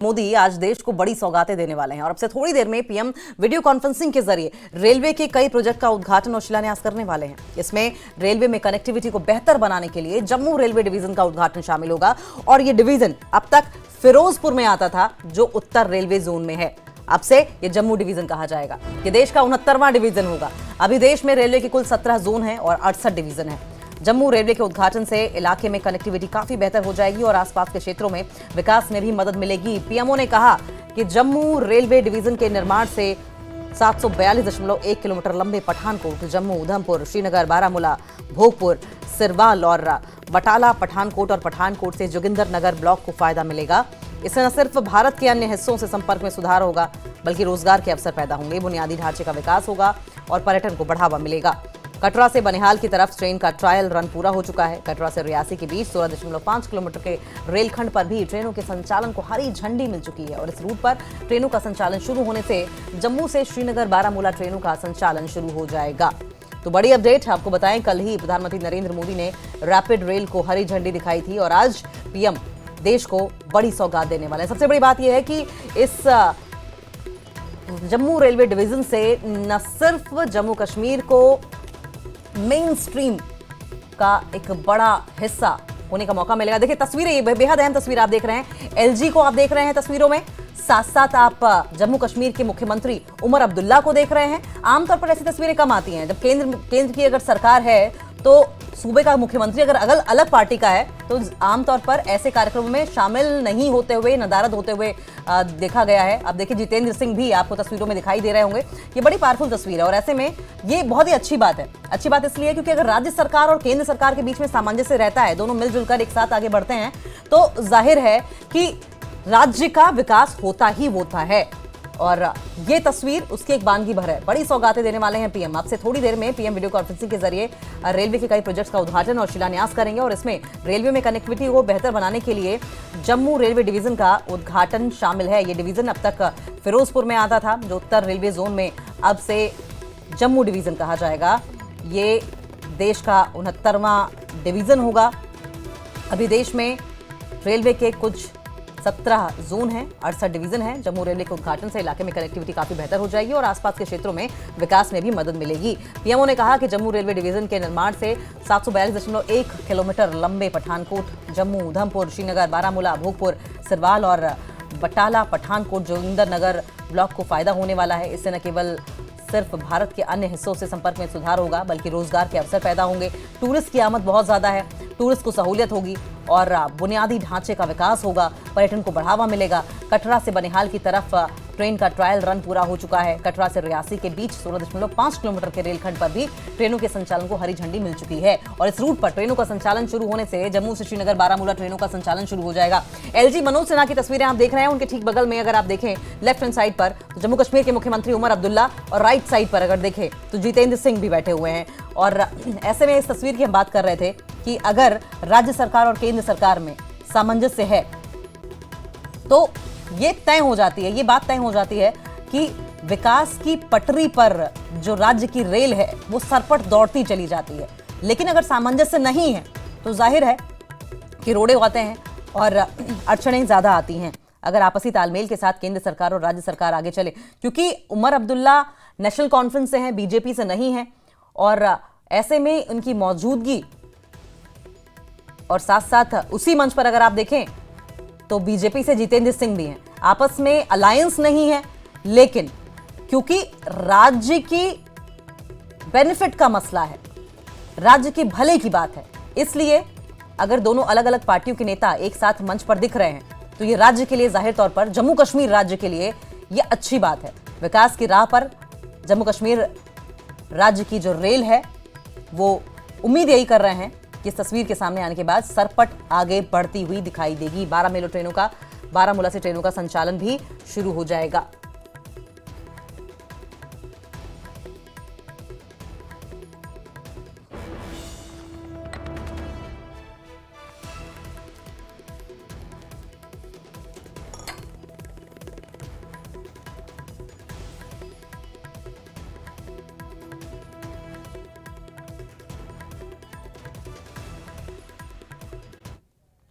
मोदी आज देश को बड़ी सौगातें देने वाले हैं और अब से थोड़ी देर में पीएम वीडियो कॉन्फ्रेंसिंग के जरिए रेलवे के कई प्रोजेक्ट का उद्घाटन और शिलान्यास करने वाले हैं। इसमें रेलवे में कनेक्टिविटी को बेहतर बनाने के लिए जम्मू रेलवे डिवीजन का उद्घाटन शामिल होगा और यह डिवीजन अब तक फिरोजपुर में आता था, जो उत्तर रेलवे जोन में है। अब से ये जम्मू डिवीजन कहा जाएगा। ये देश का 69वां डिवीजन होगा। अभी देश में रेलवे के कुल 17 जोन हैं और 68 डिवीजन है। जम्मू रेलवे के उद्घाटन से इलाके में कनेक्टिविटी काफी बेहतर हो जाएगी और आसपास के क्षेत्रों में विकास में भी मदद मिलेगी। पीएमओ ने कहा कि जम्मू रेलवे डिवीजन के निर्माण से 742.1 किलोमीटर लंबे पठानकोट, जम्मू, उधमपुर, श्रीनगर, बारामूला, भोगपुर, सिरवाल और बटाला, पठानकोट और पठानकोट से जोगिंदरनगर ब्लॉक को फायदा मिलेगा। इससे न सिर्फ भारत के अन्य हिस्सों से संपर्क में सुधार होगा, बल्कि रोजगार के अवसर पैदा होंगे, बुनियादी ढांचे का विकास होगा और पर्यटन को बढ़ावा मिलेगा। कटरा से बनिहाल की तरफ ट्रेन का ट्रायल रन पूरा हो चुका है। कटरा से रियासी के बीच 16.5 किलोमीटर के रेलखंड पर भी ट्रेनों के संचालन को हरी झंडी मिल चुकी है और इस रूट पर ट्रेनों का संचालन शुरू होने से जम्मू से श्रीनगर, बारामूला ट्रेनों का संचालन शुरू हो जाएगा। तो बड़ी अपडेट आपको बताएं, कल ही प्रधानमंत्री नरेंद्र मोदी ने रैपिड रेल को हरी झंडी दिखाई थी और आज पीएम देश को बड़ी सौगात देने वाले हैं। सबसे बड़ी बात यह है कि इस जम्मू रेलवे डिवीजन से न सिर्फ जम्मू कश्मीर को मेन स्ट्रीम का एक बड़ा हिस्सा होने का मौका मिलेगा। देखिए तस्वीरें, ये बेहद अहम तस्वीर आप देख रहे हैं। एलजी को आप देख रहे हैं तस्वीरों में, साथ साथ आप जम्मू कश्मीर के मुख्यमंत्री उमर अब्दुल्ला को देख रहे हैं। आमतौर पर ऐसी तस्वीरें कम आती हैं। जब केंद्र की अगर सरकार है तो सूबे का मुख्यमंत्री अगर अलग पार्टी का है तो आमतौर पर ऐसे कार्यक्रमों में शामिल नहीं होते हुए, नदारद होते हुए देखा गया है। अब देखिए जितेंद्र सिंह भी आपको तस्वीरों में दिखाई दे रहे होंगे। ये बड़ी पावरफुल तस्वीर है और ऐसे में ये बहुत ही अच्छी बात है। अच्छी बात इसलिए क्योंकि अगर राज्य सरकार और केंद्र सरकार के बीच में सामंजस्य रहता है, दोनों मिलजुल कर एक साथ आगे बढ़ते हैं, तो जाहिर है कि राज्य का विकास होता ही होता है। और ये तस्वीर उसकी एक बानगी भर है। बड़ी सौगातें देने वाले हैं पीएम। आपसे थोड़ी देर में पीएम वीडियो कॉन्फ्रेंसिंग के जरिए रेलवे के कई प्रोजेक्ट्स का उद्घाटन और शिलान्यास करेंगे और इसमें रेलवे में कनेक्टिविटी को बेहतर बनाने के लिए जम्मू रेलवे डिवीजन का उद्घाटन शामिल है। ये डिवीजन अब तक फिरोजपुर में आता था, जो उत्तर रेलवे जोन में अब से जम्मू डिवीजन कहा जाएगा। ये देश का 69वां डिवीजन होगा। अभी देश में रेलवे के कुछ 17 जोन हैं, 68 डिवीजन हैं। जम्मू रेलवे के उद्घाटन से इलाके में कनेक्टिविटी काफी बेहतर हो जाएगी और आसपास के क्षेत्रों में विकास में भी मदद मिलेगी। पीएमओ ने कहा कि जम्मू रेलवे डिवीजन के निर्माण से 742.1 किलोमीटर लंबे पठानकोट, जम्मू, उधमपुर, श्रीनगर, बारामूला, भोगपुर, सिरवाल और बटाला, पठानकोट, जोगिंदरनगर ब्लॉक को फायदा होने वाला है। इससे न केवल सिर्फ भारत के अन्य हिस्सों से संपर्क में सुधार होगा, बल्कि रोजगार के अवसर पैदा होंगे। टूरिस्ट की आमद बहुत ज्यादा है, टूरिस्ट को सहूलियत होगी और बुनियादी ढांचे का विकास होगा, पर्यटन को बढ़ावा मिलेगा। कटरा से बनिहाल की तरफ ट्रेन का ट्रायल रन पूरा हो चुका है। कटरा से रियासी के बीच 16.5 किलोमीटर के रेलखंड पर भी ट्रेनों के संचालन को हरी झंडी मिल चुकी है और इस रूट पर ट्रेनों का संचालन शुरू होने से जम्मू से श्रीनगर, बारामूला ट्रेनों का संचालन शुरू हो जाएगा। एलजी मनोज सिन्हा की तस्वीरें आप देख रहे हैं। उनके ठीक बगल में अगर आप देखें लेफ्ट हैंड साइड पर तो जम्मू कश्मीर के मुख्यमंत्री उमर अब्दुल्ला और राइट साइड पर अगर देखें तो जितेंद्र सिंह भी बैठे हुए हैं। और ऐसे में इस तस्वीर की हम बात कर रहे थे कि अगर राज्य सरकार और केंद्र सरकार में सामंजस्य है तो ये तय हो जाती है, ये बात तय हो जाती है कि विकास की पटरी पर जो राज्य की रेल है वो सरपट दौड़ती चली जाती है। लेकिन अगर सामंजस्य नहीं है तो जाहिर है कि रोड़े आते हैं और अड़चनें ज्यादा आती हैं। अगर आपसी तालमेल के साथ केंद्र सरकार और राज्य सरकार आगे चले, क्योंकि उमर अब्दुल्ला नेशनल कॉन्फ्रेंस से हैं, बीजेपी से नहीं है और ऐसे में उनकी मौजूदगी और साथ साथ उसी मंच पर अगर आप देखें तो बीजेपी से जितेंद्र सिंह भी हैं। आपस में अलायंस नहीं है, लेकिन क्योंकि राज्य की बेनिफिट का मसला है, राज्य की भले की बात है, इसलिए अगर दोनों अलग अलग पार्टियों के नेता एक साथ मंच पर दिख रहे हैं तो ये राज्य के लिए, जाहिर तौर पर जम्मू कश्मीर राज्य के लिए ये अच्छी बात है। विकास की राह पर जम्मू कश्मीर राज्य की जो रेल है वो उम्मीद यही कर रहे हैं कि इस तस्वीर के सामने आने के बाद सरपट आगे बढ़ती हुई दिखाई देगी। बारामूला से ट्रेनों का संचालन भी शुरू हो जाएगा।